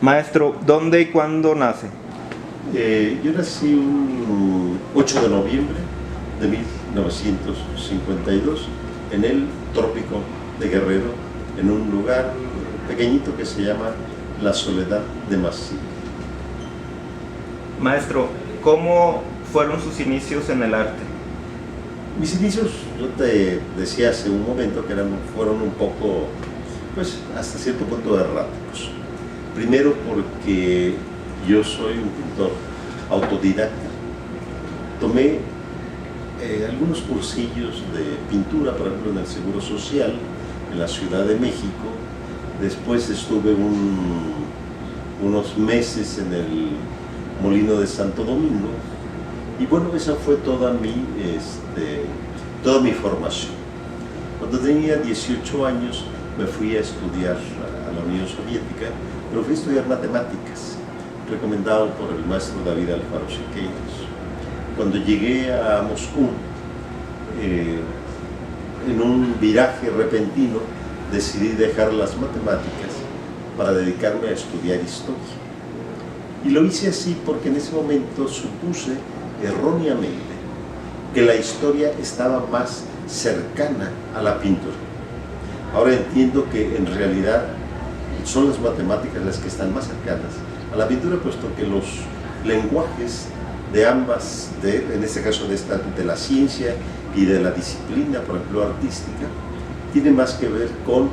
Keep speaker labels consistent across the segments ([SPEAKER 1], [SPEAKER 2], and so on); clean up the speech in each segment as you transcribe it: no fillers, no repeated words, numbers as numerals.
[SPEAKER 1] Maestro, ¿dónde y cuándo nace?
[SPEAKER 2] Yo nací un 8 de noviembre de 1952 en el trópico de Guerrero, en un lugar pequeñito que se llama La Soledad de Mací.
[SPEAKER 1] Maestro, ¿cómo fueron sus inicios en el arte?
[SPEAKER 2] Mis inicios, yo te decía hace un momento que fueron un poco, pues hasta cierto punto erráticos. Primero porque yo soy un pintor autodidacta. Tomé algunos cursillos de pintura, por ejemplo, en el Seguro Social, en la Ciudad de México. Después estuve unos meses en el Molino de Santo Domingo. Y bueno, esa fue toda mi formación. Cuando tenía 18 años me fui a estudiar a la Unión Soviética, pero fui a estudiar matemáticas, recomendado por el maestro David Alfaro Siqueiros. Cuando llegué a Moscú, en un viraje repentino, decidí dejar las matemáticas para dedicarme a estudiar historia. Y lo hice así porque en ese momento supuse erróneamente que la historia estaba más cercana a la pintura. Ahora entiendo que en realidad son las matemáticas las que están más cercanas a la pintura, puesto que los lenguajes de ambas, en este caso de la ciencia y de la disciplina, por ejemplo, artística, tienen más que ver con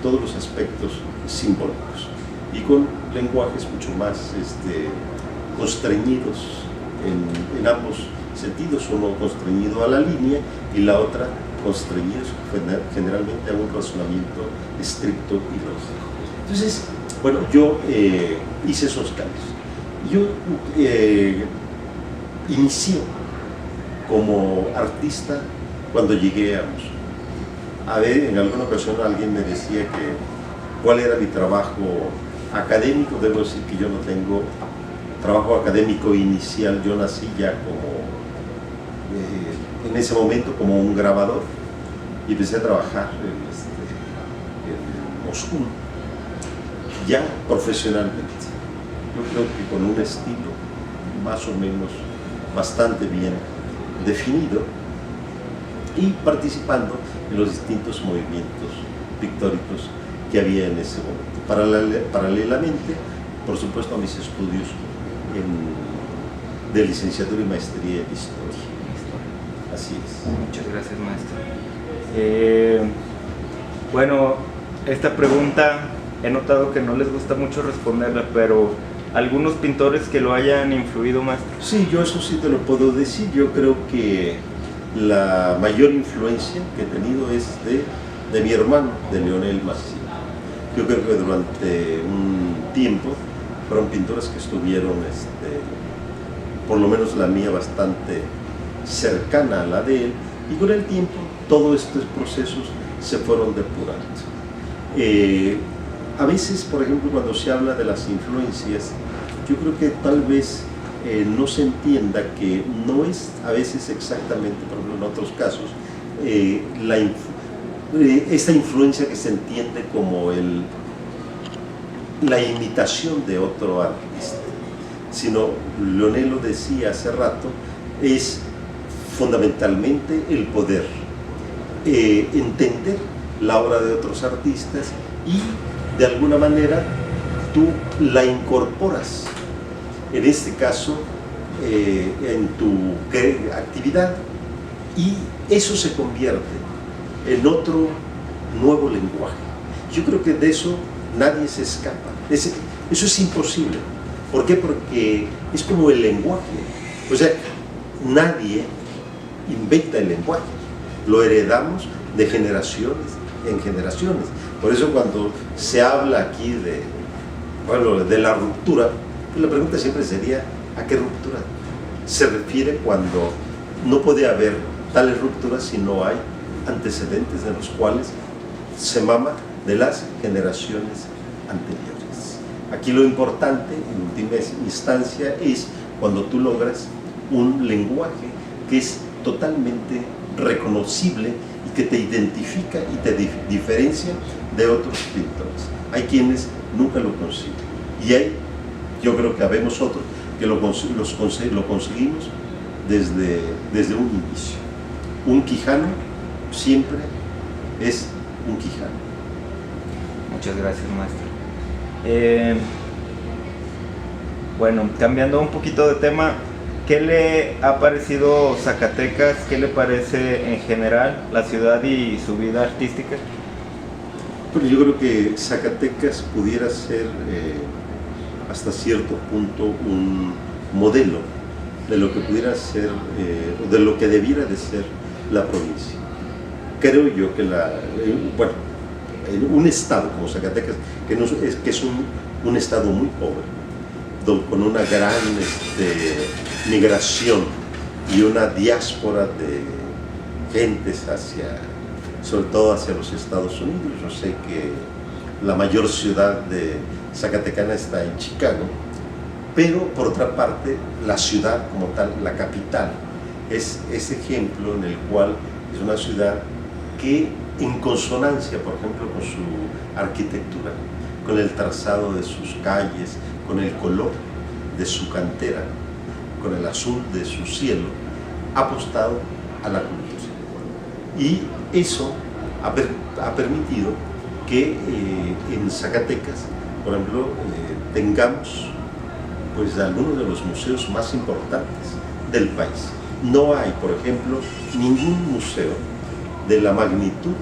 [SPEAKER 2] todos los aspectos simbólicos y con lenguajes mucho más constreñidos en ambos sentidos, uno constreñido a la línea y la otra constreñidos generalmente a un razonamiento estricto y lógico. Entonces, bueno, yo hice esos cambios. Yo inicié como artista cuando llegué a Moscú. A ver, en alguna ocasión alguien me decía que cuál era mi trabajo académico. Debo decir que yo no tengo trabajo académico inicial. Yo nací ya como, en ese momento, como un grabador y empecé a trabajar en Moscú, ya profesionalmente. Yo creo que con un estilo más o menos bastante bien definido y participando en los distintos movimientos pictóricos que había en ese momento. Paralelamente, por supuesto, a mis estudios de licenciatura y maestría en historia. Así es.
[SPEAKER 1] Muchas gracias, maestro. Bueno, esta pregunta he notado que no les gusta mucho responderla, pero ¿algunos pintores que lo hayan influido, maestro?
[SPEAKER 2] Sí, yo eso sí te lo puedo decir. Yo creo que la mayor influencia que he tenido es de mi hermano, de Leonel Mací. Yo creo que durante un tiempo fueron pintores que estuvieron, por lo menos la mía, bastante cercana a la de él, y con el tiempo todos estos procesos se fueron depurando. A veces, por ejemplo, cuando se habla de las influencias, yo creo que tal vez no se entienda que no es a veces exactamente, por ejemplo, en otros casos, esta influencia que se entiende como la imitación de otro artista, sino, Leonel lo decía hace rato, es fundamentalmente el poder entender la obra de otros artistas y de alguna manera tú la incorporas, en este caso, en tu actividad, y eso se convierte en otro nuevo lenguaje. Yo creo que de eso nadie se escapa. Eso es imposible. ¿Por qué? Porque es como el lenguaje. O sea, nadie inventa el lenguaje. Lo heredamos de generaciones en generaciones. Por eso cuando se habla aquí de la ruptura, la pregunta siempre sería, ¿a qué ruptura se refiere cuando no puede haber tales rupturas si no hay antecedentes de los cuales se mama de las generaciones anteriores? Aquí lo importante, en última instancia, es cuando tú logras un lenguaje que es totalmente reconocible y que te identifica y te diferencia de otros pintores. Hay quienes nunca lo consiguen. Y ahí yo creo que habemos otros que lo conseguimos desde un inicio. Un quijano siempre es un quijano.
[SPEAKER 1] Muchas gracias, maestro. Bueno, cambiando un poquito de tema, ¿qué le ha parecido Zacatecas? ¿Qué le parece en general la ciudad y su vida artística?
[SPEAKER 2] Bueno, yo creo que Zacatecas pudiera ser hasta cierto punto un modelo de lo que pudiera ser, de lo que debiera de ser la provincia. Creo yo que un estado como Zacatecas, que es un estado muy pobre, con una gran migración y una diáspora de gentes sobre todo hacia los Estados Unidos. Yo sé que la mayor ciudad de zacatecana está en Chicago, pero por otra parte la ciudad como tal, la capital, es ese ejemplo en el cual es una ciudad que, en consonancia, por ejemplo, con su arquitectura, con el trazado de sus calles, con el color de su cantera, con el azul de su cielo, ha apostado a la cultura. Y eso ha permitido que en Zacatecas, por ejemplo, tengamos pues algunos de los museos más importantes del país. No hay, por ejemplo, ningún museo de la magnitud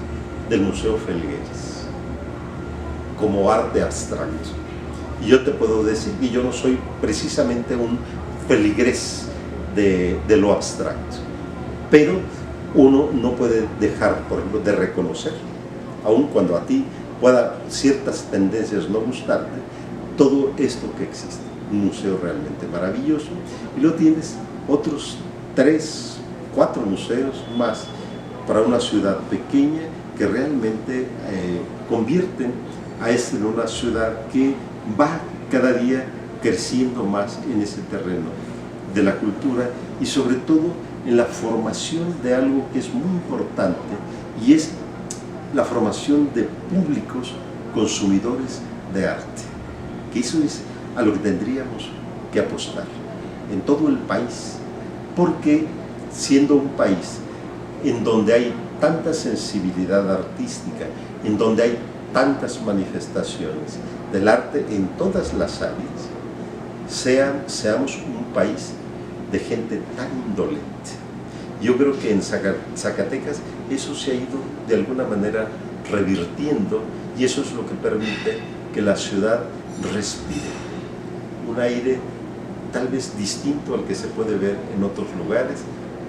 [SPEAKER 2] del Museo Felgueres como arte abstracto. Y yo te puedo decir que yo no soy precisamente un feligrés de lo abstracto, pero uno no puede dejar, por ejemplo, de reconocer, aun cuando a ti pueda ciertas tendencias no gustarte, todo esto que existe. Un museo realmente maravilloso, y luego tienes otros 3, 4 museos más para una ciudad pequeña que realmente convierten a esta en una ciudad que va cada día creciendo más en ese terreno de la cultura y sobre todo en la formación de algo que es muy importante, y es la formación de públicos consumidores de arte, que eso es a lo que tendríamos que apostar en todo el país, porque siendo un país en donde hay tanta sensibilidad artística, en donde hay tantas manifestaciones del arte en todas las áreas, seamos un país de gente tan indolente. Yo creo que en Zacatecas eso se ha ido de alguna manera revirtiendo, y eso es lo que permite que la ciudad respire un aire tal vez distinto al que se puede ver en otros lugares,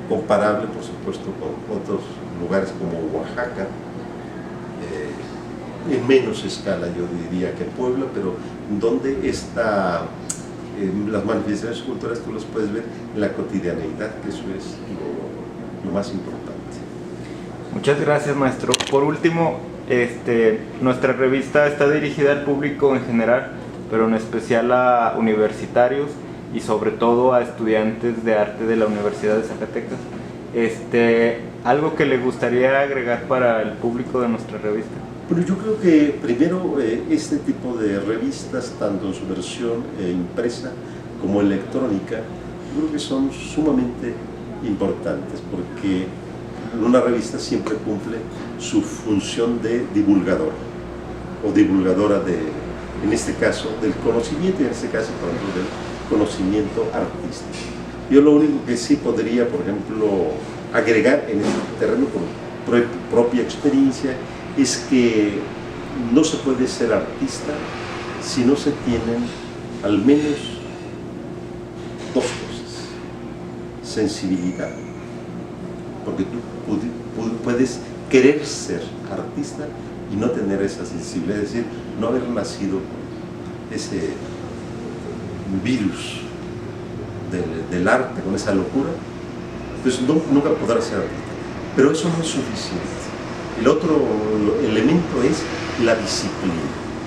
[SPEAKER 2] comparable por supuesto con otros lugares como Oaxaca, en menos escala yo diría que Puebla, pero donde las manifestaciones culturales tú las puedes ver en la cotidianeidad, que eso es lo más importante.
[SPEAKER 1] Muchas gracias, maestro. Por último, nuestra revista está dirigida al público en general, pero en especial a universitarios y sobre todo a estudiantes de arte de la Universidad de Zacatecas. ¿Algo que le gustaría agregar para el público de nuestra revista?
[SPEAKER 2] Bueno, yo creo que primero este tipo de revistas, tanto en su versión impresa como electrónica, yo creo que son sumamente importantes, porque una revista siempre cumple su función de divulgador o divulgadora en este caso del conocimiento, y en este caso por ejemplo del conocimiento artístico. Yo lo único que sí podría, por ejemplo, agregar en este terreno por propia experiencia es que no se puede ser artista si no se tienen al menos 2 cosas: sensibilidad, porque tú puedes querer ser artista y no tener esa sensibilidad, es decir, no haber nacido con ese virus del arte, con esa locura, pues nunca podrás ser artista. Pero eso no es suficiente. El otro elemento es la disciplina.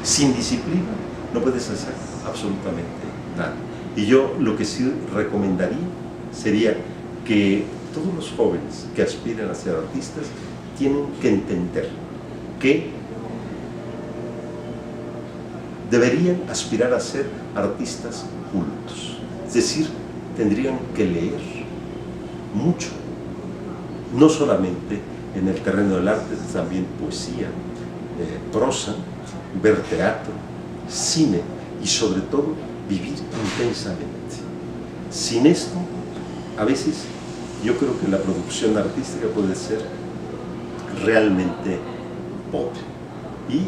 [SPEAKER 2] Sin disciplina no puedes hacer absolutamente nada. Y yo lo que sí recomendaría sería que todos los jóvenes que aspiran a ser artistas tienen que entender que deberían aspirar a ser artistas cultos. Es decir, tendrían que leer mucho, no solamente en el terreno del arte, también poesía, prosa, ver teatro, cine y sobre todo vivir intensamente. Sin esto, a veces yo creo que la producción artística puede ser realmente pobre. Y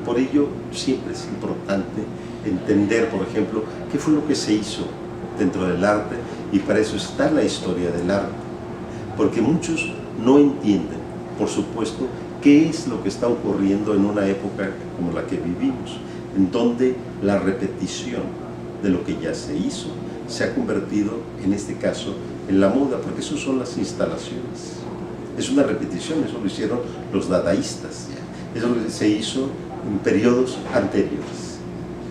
[SPEAKER 2] por ello siempre es importante entender, por ejemplo, qué fue lo que se hizo dentro del arte, y para eso está la historia del arte. Porque muchos no entienden, por supuesto, qué es lo que está ocurriendo en una época como la que vivimos, en donde la repetición de lo que ya se hizo se ha convertido, en este caso, en la moda, porque eso son las instalaciones. Es una repetición, eso lo hicieron los dadaístas, eso se hizo en periodos anteriores.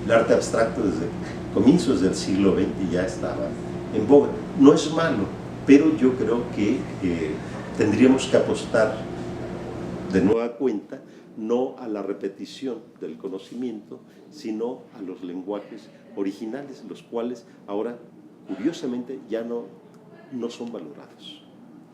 [SPEAKER 2] El arte abstracto desde comienzos del siglo XX ya estaba en boga. No es malo, pero yo creo que tendríamos que apostar de nueva cuenta no a la repetición del conocimiento, sino a los lenguajes originales, los cuales ahora, curiosamente, ya no son valorados.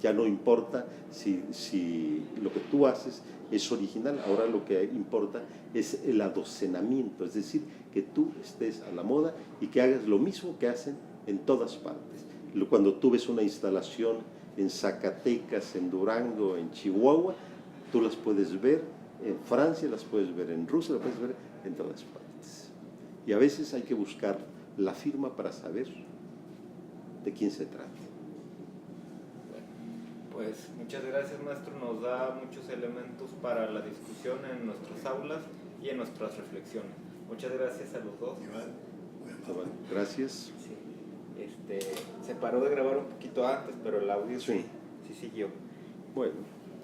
[SPEAKER 2] Ya no importa si lo que tú haces es original, ahora lo que importa es el adocenamiento, es decir, que tú estés a la moda y que hagas lo mismo que hacen en todas partes. Cuando tú ves una instalación en Zacatecas, en Durango, en Chihuahua, tú las puedes ver en Francia, las puedes ver en Rusia, las puedes ver en todas partes. Y a veces hay que buscar la firma para saber de quién se trata.
[SPEAKER 1] Pues muchas gracias, maestro, nos da muchos elementos para la discusión en nuestras aulas y en nuestras reflexiones. Muchas gracias a los dos.
[SPEAKER 2] Bueno, gracias.
[SPEAKER 1] Sí. Se paró de grabar un poquito antes, pero el audio sí siguió.
[SPEAKER 2] Bueno.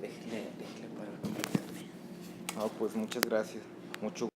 [SPEAKER 1] Déjale para conectarme. No, pues muchas gracias. Mucho